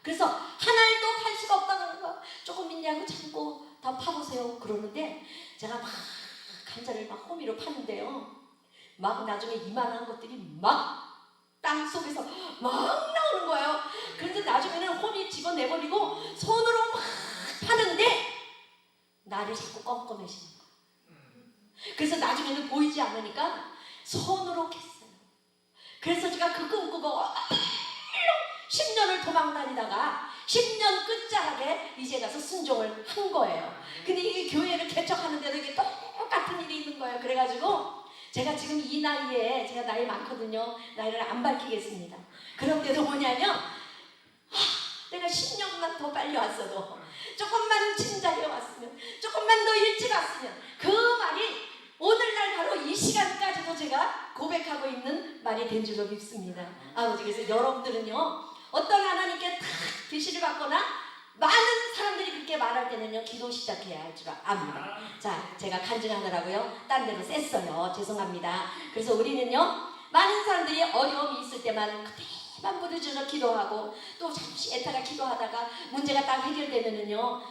그래서 하나도 팔 수가 없다는 거예요. 조금 있냐고 참고 다 파보세요. 그러는데 제가 막 감자를 막 호미로 파는데요, 막 나중에 이만한 것들이 막 땅 속에서 막 나오는 거예요. 그래서 나중에는 호미 집어내버리고 손으로 막 파는데 나를 자꾸 껌껌해지는 거예요. 그래서 나중에는 보이지 않으니까 손으로 캤어요. 그래서 제가 그 꿈 꾸고 10년을 도망다니다가 10년 끝자락에 이제 가서 순종을 한 거예요. 근데 이 교회를 개척하는데도 이게 똑같은 일이 있는 거예요. 그래가지고 제가 지금 이 나이에, 제가 나이 많거든요, 나이를 안 밝히겠습니다. 그런데도 뭐냐면, 내가 10년만 더 빨리 왔어도, 조금만 진작에 왔으면, 조금만 더 일찍 왔으면, 그 말이 오늘날 바로 이 시간까지도 제가 고백하고 있는 말이 된 줄로 믿습니다. 아버지, 그래서 여러분들은요, 어떤 하나님께 다 계시를 받거나 많은 사람들이 그렇게 말할 때는요, 기도 시작해야 할 줄 압니다. 자, 제가 간증하느라고요, 딴 데로 셌어요. 죄송합니다. 그래서 우리는요, 많은 사람들이 어려움이 있을 때만 그때만 부르짖어 기도하고 또 잠시 애타가 기도하다가 문제가 딱 해결되면은요,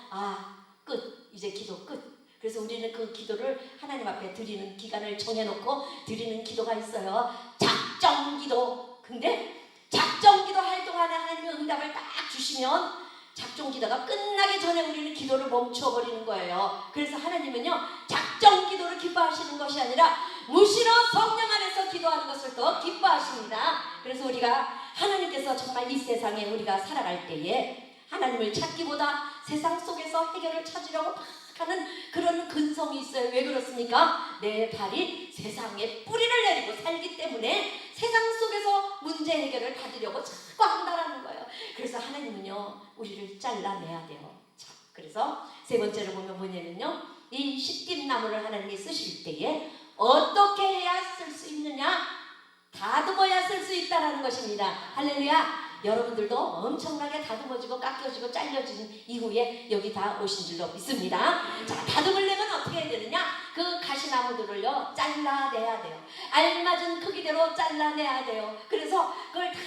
끝. 이제 기도 끝. 그래서 우리는 그 기도를 하나님 앞에 드리는 기간을 정해놓고 드리는 기도가 있어요. 작정기도. 근데 작정기도 할 동안에 하나님이 응답을 딱 주시면 작정기도가 끝나기 전에 우리는 기도를 멈춰버리는 거예요. 그래서 하나님은요, 작정기도를 기뻐하시는 것이 아니라 무시로 성령 안에서 기도하는 것을 더 기뻐하십니다. 그래서 우리가 하나님께서 정말 이 세상에 우리가 살아갈 때에 하나님을 찾기보다 세상 속에서 해결을 찾으려고 하는 그런 근성이 있어요. 왜 그렇습니까? 내 발이 세상에 뿌리를 내리고 살기 때문에 세상 속에서 문제 해결을 받으려고 자꾸 한다라는 거예요. 그래서 하나님은요, 우리를 잘라내야 돼요. 자, 그래서 세 번째로 보면 뭐냐면요, 이 십김나무를 하나님이 쓰실 때에 어떻게 해야 쓸 수 있느냐, 다듬어야 쓸 수 있다라는 것입니다. 할렐루야. 여러분들도 엄청나게 다듬어지고 깎여지고 잘려진 이후에 여기 다 오신 줄로 믿습니다. 자, 다듬으려면 어떻게 해야 되느냐? 그 가시나무들을요, 잘라내야 돼요. 알맞은 크기대로 잘라내야 돼요. 그래서 그걸 다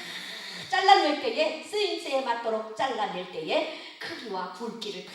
잘라낼 때에, 쓰임새에 맞도록 잘라낼 때에 크기와 굵기를 다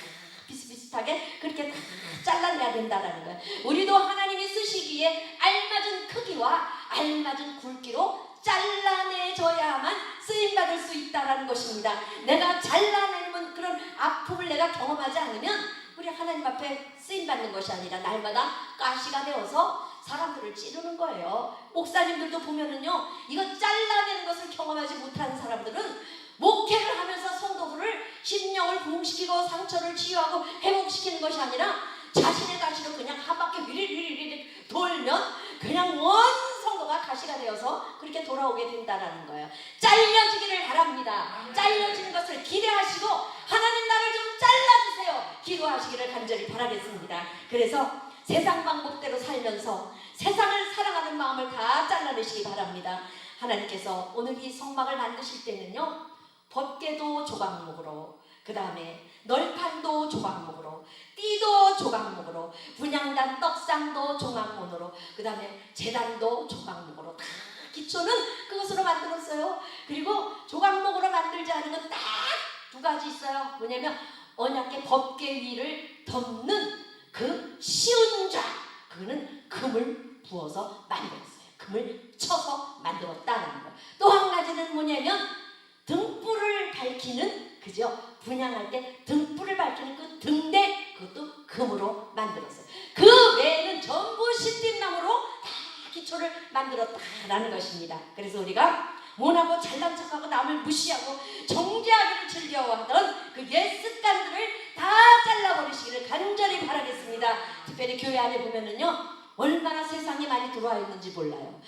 비슷비슷하게 그렇게 다 잘라내야 된다는 거예요. 우리도 하나님이 쓰시기에 알맞은 크기와 알맞은 굵기로 잘라내줘야만 쓰임받을 수 있다는 것입니다. 내가 잘라내는 그런 아픔을 내가 경험하지 않으면 우리 하나님 앞에 쓰임받는 것이 아니라 날마다 가시가 되어서 사람들을 찌르는 거예요. 목사님들도 보면은요, 이거 잘라내는 것을 경험하지 못한 사람들은 목회를 하면서 성도들을 심령을 부흥시키고 상처를 치유하고 회복시키는 것이 아니라 자신의 가시로 그냥 한 바퀴 위리리리리 돌면 그냥 원 성도가 가시가 되어서 그렇게 돌아오게 된다는 거예요. 잘려지기를 바랍니다. 잘려지는 것을 기대하시고 하나님 나를 좀 잘라주세요, 기도하시기를 간절히 바라겠습니다. 그래서 세상 방법대로 살면서 세상을 사랑하는 마음을 다 잘라내시기 바랍니다. 하나님께서 오늘 이 성막을 만드실 때는요, 법궤도 조각목으로, 그 다음에 널판도 조각목으로, 띠도 조각목으로, 분향단 떡상도 조각목으로, 그 다음에 제단도 조각목으로, 다 기초는 그것으로 만들었어요. 그리고 조각목으로 만들지 않은 건 딱 두 가지 있어요. 뭐냐면 언약궤 법궤 위를 덮는 그 쉬운 좌, 그거는 금을 부어서 만들었어요. 금을 쳐서 만들었다는 거예요. 또 한 가지는 뭐냐면 등불을 밝히는, 그죠? 분향할 때 등불을 밝히는 그 등대, 그것도 금으로 만들었어요. 그 외에는 전부 십김나무로 다 기초를 만들었다라는 것입니다. 그래서 우리가 모나고 잘난 척하고 남을 무시하고 정죄하기를 즐겨하던 그 옛 습관들을 다 잘라버리시기를 간절히 바라겠습니다. 특별히 교회 안에 보면은요, 얼마나 세상이 많이 들어와 있는지 몰라요.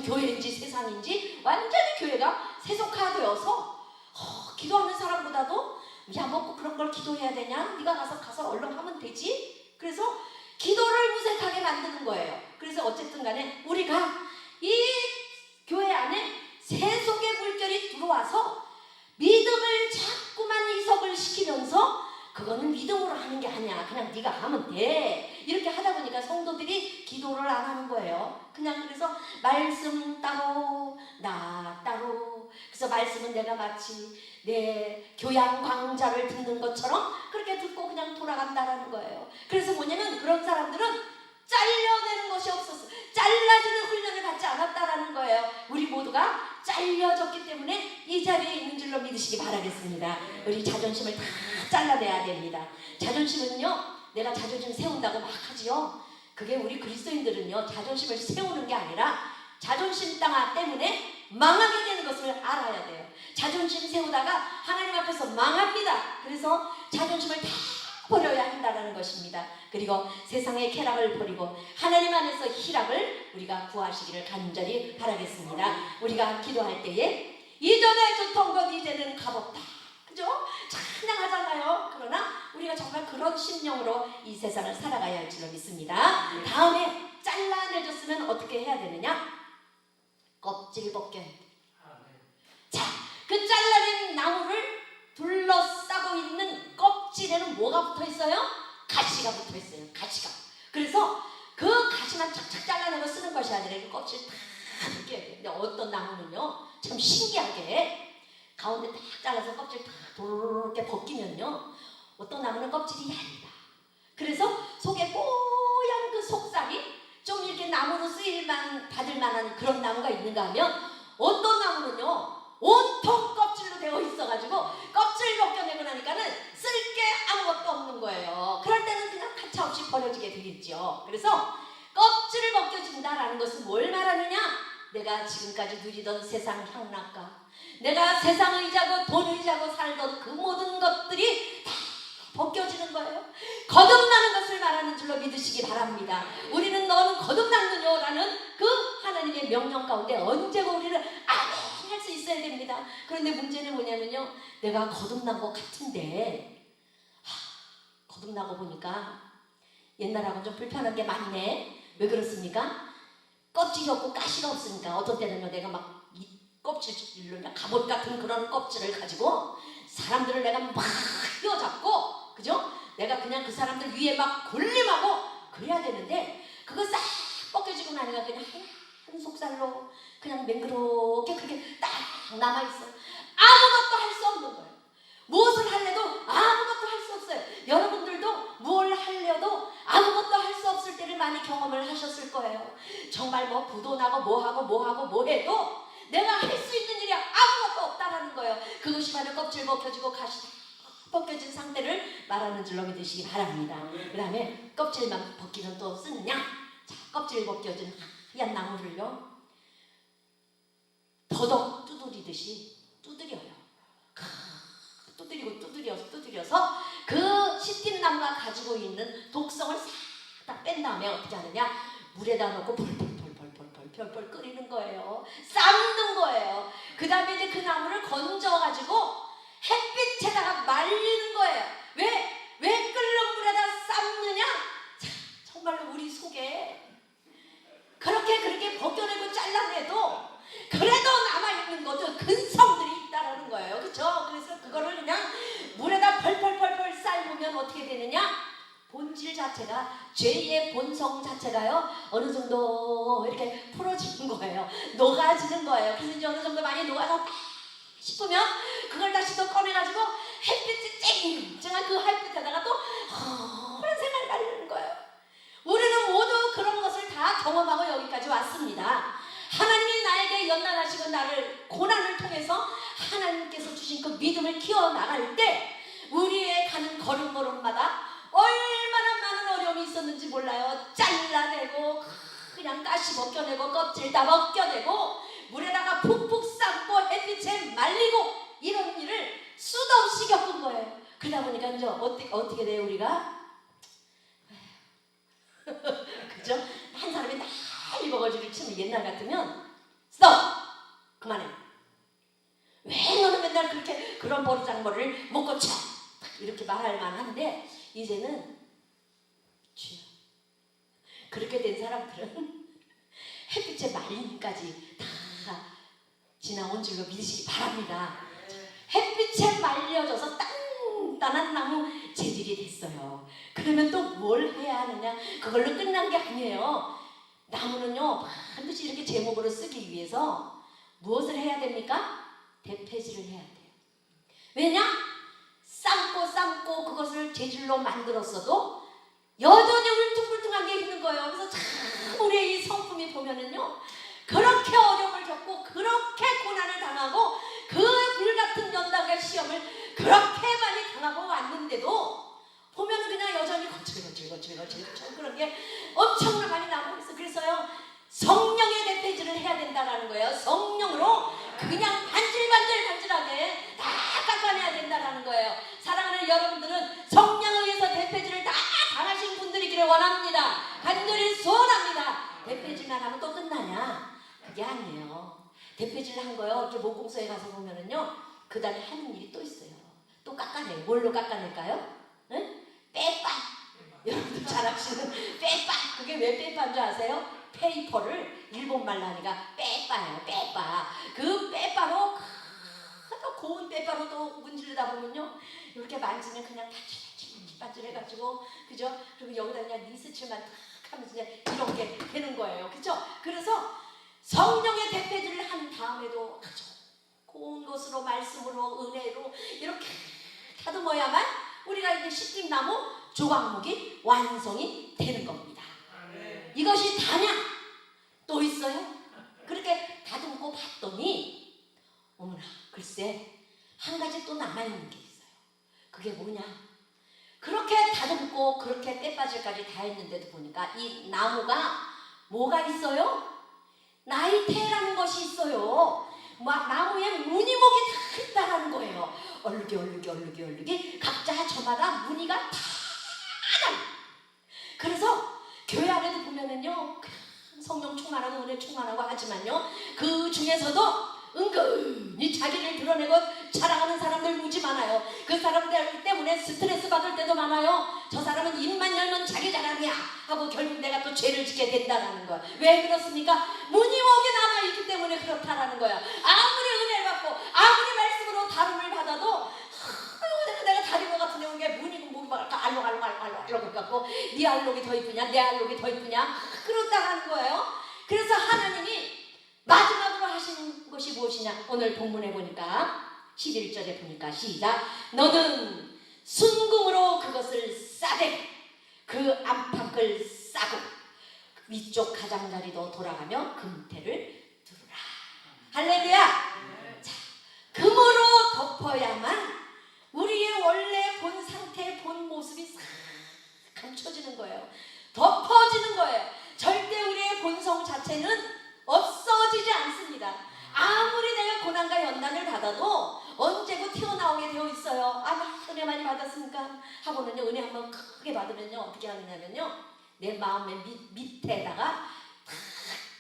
교회인지 세상인지 완전히 교회가 세속화되어서 기도하는 사람보다도 야, 뭐 그런 걸 기도해야 되냐? 네가 가서 얼른 하면 되지? 그래서 기도를 무색하게 만드는 거예요. 그래서 어쨌든 간에 우리가 이 교회 안에 세속의 물결이 들어와서 믿음을 자꾸만 이석을 시키면서 그거는 믿음으로 하는 게 아니야, 그냥 네가 하면 돼, 이렇게 하다 보니까 성도들이 기도를 안 하는 거예요. 그냥 그래서 말씀 따로 나 따로, 그래서 말씀은 내가 마치 내 교양 강좌를 듣는 것처럼 그렇게 듣고 그냥 돌아간다라는 거예요. 그래서 뭐냐면 그런 사람들은 잘려내는 것이 없었어. 잘라지는 훈련을 받지 않았다라는 거예요. 우리 모두가 잘려졌기 때문에 이 자리에 있는 줄로 믿으시기 바라겠습니다. 우리 자존심을 다 잘라내야 됩니다. 자존심은요, 내가 자존심 세운다고 막 하지요. 그게 우리 그리스도인들은요, 자존심을 세우는 게 아니라 자존심 땅아 때문에 망하게 되는 것을 알아야 돼요. 자존심 세우다가 하나님 앞에서 망합니다. 그래서 자존심을 다 버려야 한다는 것입니다. 그리고 세상의 쾌락을 버리고 하나님 안에서 희락을 우리가 구하시기를 간절히 바라겠습니다. 우리가 기도할 때에 이전에 좋던 것 이제는 값없다, 그죠? 찬양하잖아요. 그러나 우리가 정말 그런 심령으로 이 세상을 살아가야 할 줄로 믿습니다. 다음에 잘라내줬으면 어떻게 해야 되느냐? 껍질 벗겨. 자, 그 잘라낸 나무를 둘러싸고 있는 껍질에는 뭐가 붙어 있어요? 가시가 붙어 있어요. 가시가. 그래서 그 가시만 착착 잘라내고 쓰는 것이 아니라 그 껍질 다 벗겨야 돼요. 근데 어떤 나무는요, 참 신기하게 가운데 딱 잘라서 껍질 다 도로렇게 벗기면요, 어떤 나무는 껍질이 얇아. 그래서 속에 뽀얀 그 속살이 좀 이렇게 나무로 쓰일만 받을 만한 그런 나무가 있는가 하면, 어떤 나무는요 온통 껍질로 되어 있어가지고 껍질 벗겨내고 나니까는 쓸 게 아무것도 없는 거예요. 그럴 때는 그냥 가차없이 버려지게 되겠죠. 그래서 껍질을 벗겨진다라는 것은 뭘 말하느냐? 내가 지금까지 누리던 세상 향락과 내가 세상 의자고 돈 의자고 살던 그 모든 것들이 다 벗겨지는 거예요. 거듭나는 것을 말하는 줄로 믿으시기 바랍니다. 우리는 너는 거듭났느냐라는 그 하나님의 명령 가운데 언제고 우리는 아멘 할 수 있어야 됩니다. 그런데 문제는 뭐냐면요, 내가 거듭난 것 같은데 거듭나고 보니까 옛날하고 좀 불편한 게 많네. 왜 그렇습니까? 껍질이 없고 가시가 없으니까 어떤 때는요, 내가 막 이 껍질로 갑옷 같은 그런 껍질을 가지고 사람들을 내가 막 휘어잡고, 그죠? 내가 그냥 그 사람들 위에 막 군림하고 그래야 되는데, 그거 싹 벗겨지고 나니까 그냥 하얀 속살로 그냥 맹그렇게 그렇게 딱 남아있어. 아무것도 할 수 없는 거예요. 무엇을 하려도 아무것도 할 수 없어요. 여러분들도 뭘 하려도 아무것도 할 수 없을 때를 많이 경험을 하셨을 거예요. 정말 뭐 부도 나고 뭐 해도 내가 할 수 있는 일이 아무것도 없다라는 거예요. 그것이 바로 껍질 벗겨지고 가시 벗겨진 상태를 말하는 줄로 믿으시기 바랍니다. 그 다음에 껍질만 벗기면 또 쓰느냐? 자, 껍질 벗겨진 하얀 나무를요, 더덕 두드리듯이 두드려요. 두드려서 그 시틴 나무가 가지고 있는 독성을 싹 다 뺀 다음에 어떻게 하느냐? 물에다 넣고 펄펄 끓이는 거예요. 삶는 거예요. 그 다음에 이제 그 나무를 건져가지고 햇빛에다가 말리는 거예요. 왜 끓는 물에다 삶느냐? 자, 정말로 우리 속에 그렇게 벗겨내고 잘라내도 그래도 남아있는 것도 근성들이 있다라는 거예요. 그렇죠? 그래서 그거를 그냥 물에다 펄펄 삶으면 어떻게 되느냐? 본질 자체가, 죄의 본성 자체가요, 어느 정도 이렇게 풀어지는 거예요. 녹아지는 거예요. 그래서 이제 어느 정도 많이 녹아서 싶으면 그걸 다시 또 꺼내가지고 햇빛이 쨍쨍한 그 햇빛에다가 또 그런 생각을 가리는 거예요. 우리는 모두 그런 것을 다 경험하고 여기까지 왔습니다. 하나님이 나에게 연단하시고 나를 고난을 통해서 하나님께서 주신 그 믿음을 키워나갈 때 우리의 가는 걸음걸음마다 얼마나 많은 어려움이 있었는지 몰라요. 잘라내고 그냥 가시 벗겨내고 껍질 다 벗겨내고 물에다가 푹푹 삶고 햇빛에 말리고 이런 일을 수도 없이 겪은 거예요. 그러다 보니까 이제 어떻게 돼요 우리가? 그죠? 한 사람이 난리 먹어지를 치면 옛날 같으면 스톱! 그만해. 왜 너는 맨날 그렇게 그런 버르장머리를 못 고쳐? 이렇게 말할 만한데 이제는 주여, 그렇게 된 사람들은 햇빛에 말림까지 다 지나온 줄로 믿으시기 바랍니다. 햇빛에 말려져서 단단한 나무 재질이 됐어요. 그러면 또 뭘 해야 하느냐? 그걸로 끝난 게 아니에요. 나무는요 반드시 이렇게 제목으로 쓰기 위해서 무엇을 해야 됩니까? 대패질을 해야 돼요. 왜냐? 삶고 그것을 재질로 만들었어도 여전히 울퉁불퉁한 게 있는 거예요. 그래서 참 우리의 이 성품이 보면은요, 그렇게 어려움을 겪고 그렇게 고난을 당하고 그 불같은 연단과 시험을 그렇게 많이 당하고 왔는데도 보면은 그냥 여전히 거칠거칠 그런 게 엄청나게 많이 남고 있어. 그래서요 성령의 대패질을 해야 된다라는 거예요. 성령으로 그냥 반질반질하게 다 깎아내야 된다라는 거예요. 사랑하는 여러분들은 성령에 의해서 대패질을 다 당하신 분들이기를 원합니다. 간절히 소원합니다. 대패질만 하면 또 끝나냐? 그게 아니에요. 대패질 한 거요, 이렇게 모공소에 가서 보면은요, 그 다음에 하는 일이 또 있어요. 또 깎아내요. 뭘로 깎아낼까요? 응? 빼빠. 여러분들 잘 아시는 빼빠. 그게 왜 빼빠인 줄 아세요? 페이퍼를 일본말로 하니까 빼빠예요. 빼빠. 그 빼빠로 고운 빼바로도 문지르다 보면요, 이렇게 만지면 그냥 반질해가지고, 그죠? 그리고 여기다 그냥 니스칠만 탁 하면서 이제 이런 게 되는 거예요, 그죠? 그래서 성령의 대패질을 한 다음에도 아주 고운 것으로, 말씀으로, 은혜로 이렇게 다듬어야만 우리가 이제 시띠나무 조각목이 완성이 되는 겁니다. 이것이 다냐? 또 있어요? 그렇게 다듬고 봤더니 어머나, 글쎄 한 가지 또 남아있는 게 있어요. 그게 뭐냐? 그렇게 다듬고 그렇게 때빠질까지 다 했는데도 보니까 이 나무가 뭐가 있어요? 나이테라는 것이 있어요. 나무에 무늬목이 다 있다라는 거예요. 얼룩이 각자 저마다 무늬가 다 달라. 그래서 교회 안에도 보면은요, 성령 충만하고 은혜 충만하고 하지만요, 그 중에서도 은근히 자기를 드러내고 자랑하는 사람들 무지 많아요. 그 사람들 때문에 스트레스 받을 때도 많아요. 저 사람은 입만 열면 자기 자랑이야 하고 결국 내가 또 죄를 짓게 된다는 거야. 왜 그렇습니까? 무늬목이 남아있기 때문에 그렇다라는 거야. 아무리 은혜를 받고 아무리 말씀으로 다름을 받아도 내가 다른 것 같은데 왜 무늬고 목이 막 알록 갖고 네 알록이 더 이쁘냐, 내 알록이 더 이쁘냐, 그렇다는 거예요. 그래서 하나님이 마지막으로 하시는 것이 무엇이냐? 오늘 본문에 보니까 11절에 보니까 시작, 너는 순금으로 그것을 싸되 그 안팎을 싸고 위쪽 가장자리도 돌아가며 금태를 두르라. 할렐루야. 자, 금으로 덮어야만 우리의 원래 본 상태, 본 모습이 싹 감춰지는 거예요. 덮어지는 거예요. 절대 우리의 본성 자체는 없어지지 않습니다. 아무리 내가 고난과 연단을 받아도 언제고 튀어나오게 되어 있어요. 은혜 많이 받았습니까? 하고는요, 은혜 한번 크게 받으면요, 어떻게 하느냐면요, 내 마음의 밑에다가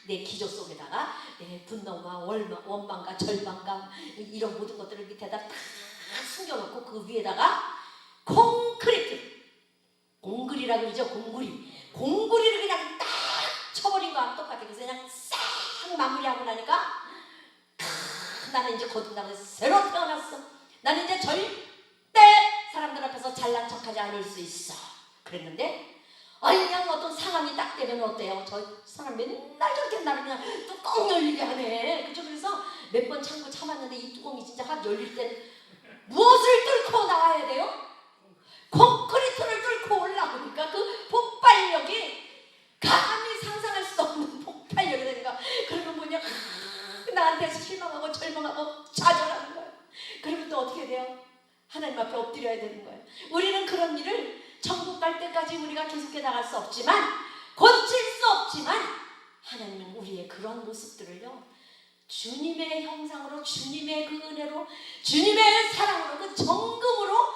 내 기저 속에다가 내 분노와 원망과 절망감 이런 모든 것들을 밑에다 딱 숨겨놓고 그 위에다가 콘크리트, 공구리라고 그러죠. 공구리를 그냥 딱 쳐버린 거랑 똑같아요. 그래서 그냥 싹 마무리하고 나니까 나는 이제 거듭나서 새로 태어났어. 나는 이제 절대 사람들 앞에서 잘난 척하지 않을 수 있어. 그랬는데 그냥 어떤 상황이 딱 되면 어때요? 저 사람 맨날 저렇게 나를 그냥 뚜껑 열리게 하네. 그죠? 그래서 몇 번 참고 참았는데 이 뚜껑이 진짜 확 열릴 땐 무엇을 뚫고 나와야 돼요? 콘크리트를 뚫고 올라오니까 그 폭발력이 감히 상상할 수 없는 폭발력이 되니까, 그러면 뭐냐, 나한테 실망하고 절망하고 좌절하는 거예요. 그러면 또 어떻게 돼요? 하나님 앞에 엎드려야 되는 거예요. 우리는 그런 일을 천국 갈 때까지 우리가 계속해 나갈 수 없지만, 고칠 수 없지만, 하나님은 우리의 그런 모습들을요, 주님의 형상으로, 주님의 그 은혜로, 주님의 사랑으로, 그 정금으로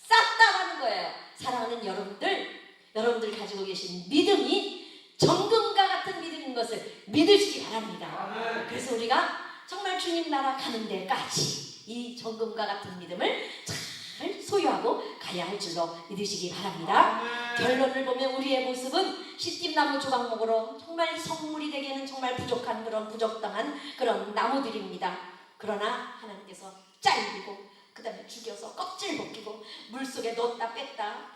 싹 나가는 거예요. 사랑하는 여러분들 가지고 계신 믿음이 정금과 같은 믿음인 것을 믿으시기 바랍니다. 그래서 우리가 정말 주님 나라 가는 데까지 이 정금과 같은 믿음을 잘 소유하고 가야 할 줄로 믿으시기 바랍니다. 결론을 보면 우리의 모습은 시띠나무 조각목으로 정말 성물이 되기에는 정말 부족한 그런 부적당한 그런 나무들입니다. 그러나 하나님께서 잘리고 그 다음에 죽여서 껍질 벗기고 물속에 넣었다 뺐다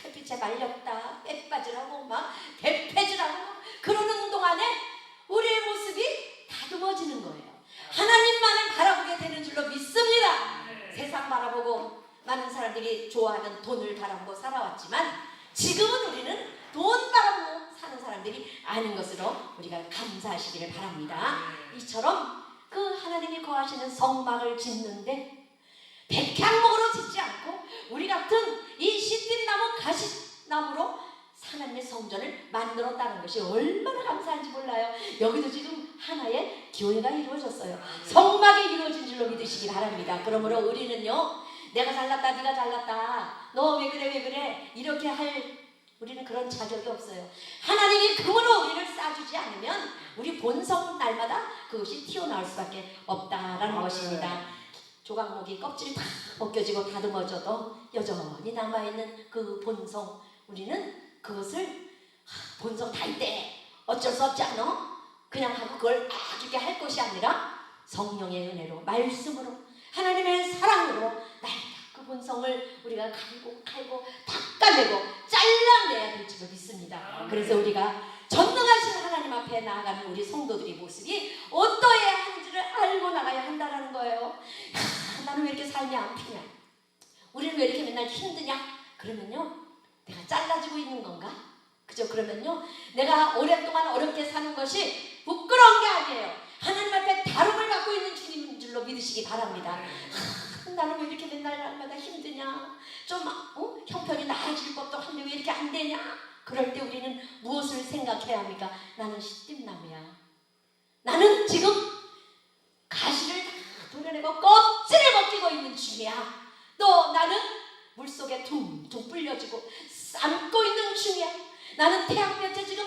햇빛에 말렸다 빼빠질하고 막 대패질하고 그러는 동안에 우리의 모습이 다듬어지는 거예요. 하나님만을 바라보게 되는 줄로 믿습니다. 세상 바라보고 많은 사람들이 좋아하는 돈을 바라보고 살아왔지만 지금은 우리는 돈 바라보고 사는 사람들이 아닌 것으로 우리가 감사하시기를 바랍니다. 이처럼 그 하나님이 거하시는 성막을 짓는데 백향목으로 짓지 않고 우리 같은 이 시띠나무 가시나무로 하나님의 성전을 만들었다는 것이 얼마나 감사한지 몰라요. 여기도 지금 하나의 교회가 이루어졌어요. 성막이 이루어진 줄로 믿으시기 바랍니다. 그러므로 우리는요, 내가 잘났다, 네가 잘났다, 너 왜 그래 이렇게 할 우리는 그런 자격이 없어요. 하나님이 금으로 우리를 싸주지 않으면 우리 본성 날마다 그것이 튀어나올 수밖에 없다라는 것입니다. 조각목이 껍질이 다 벗겨지고 다듬어져도 여전히 남아있는 그 본성, 우리는 그것을 본성 다 있대 어쩔 수 없지 않아? 그냥 하고 그걸 이렇게 할 것이 아니라 성령의 은혜로, 말씀으로, 하나님의 사랑으로 날다 그 본성을 우리가 칼고 닦아내고 잘라내야 될 줄로 믿습니다. 그래서 우리가 전능하신 하나님 앞에 나아가는 우리 성도들의 모습이 어떠해야 하는지를 알고 나가야 한다는 거예요. 나는 왜 이렇게 삶이 안 피냐? 우리는 왜 이렇게 맨날 힘드냐? 그러면요, 내가 잘라지고 있는 건가? 그죠? 그러면요, 내가 오랫동안 어렵게 사는 것이 부끄러운 게 아니에요. 하나님 앞에 다름을 갖고 있는 주님인 줄로 믿으시기 바랍니다. 나는 왜 이렇게 맨날 날마다 힘드냐? 좀 형편이 나아질 것도 한데 왜 이렇게 안 되냐? 그럴 때 우리는 무엇을 생각해야 합니까? 나는 시띠나무야. 나는 지금 가시를 다 도려내고 껍질을 벗기고 있는 중이야. 또 나는 물속에 둥둥 불려지고 삶고 있는 중이야. 나는 태양볕에 지금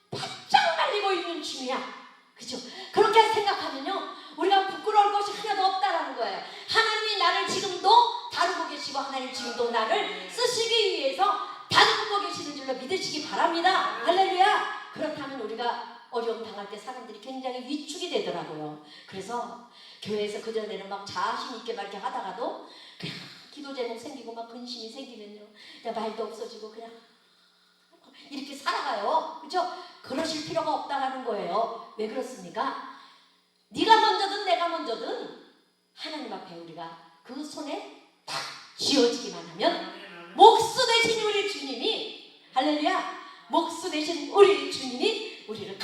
바짝 말리고 있는 중이야. 그죠? 그렇게 생각하면요, 우리가 부끄러울 것이 하나도 없다라는 거예요. 하나님이 나를 지금도 다루고 계시고 하나님 지금도 나를 쓰시기 위해서 다루고 계시는 줄로 믿으시기 바랍니다. 할렐루야. 그렇다면 우리가 어려움 당할 때 사람들이 굉장히 위축이 되더라고요. 그래서 교회에서 그전에는 막 자신 있게 막 이렇게 하다가도 그냥 기도 제목 생기고 막 근심이 생기면요, 그냥 말도 없어지고 그냥 이렇게 살아가요. 그죠? 그러실 필요가 없다라는 거예요. 왜 그렇습니까? 네가 먼저든 내가 먼저든 하나님 앞에 우리가 그 손에 딱 쥐어지기만 하면 목수 되신 우리 주님이, 할렐루야, 목수 되신 우리 주님이 우리를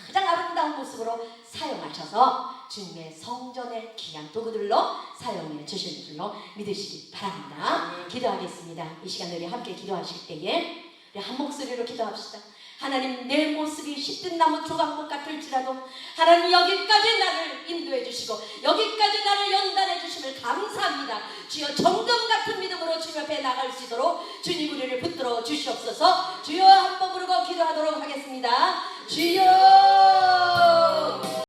가장 아름다운 모습으로 사용하셔서 주님의 성전의 귀한 도구들로 사용해 주실 줄로 믿으시기 바랍니다. 기도하겠습니다. 이 시간 우리 함께 기도하실 때에 우리 한 목소리로 기도합시다. 하나님, 내 모습이 시뜬나무 조각목 같을지라도 하나님 여기까지 나를 인도해 주시고 여기까지 나를 연단해 주심을 감사합니다. 주여, 정금 같은 믿음으로 주님 앞에 나갈 수 있도록 주님 우리를 붙들어 주시옵소서. 주여, 한번 부르고 기도하도록 하겠습니다. 주여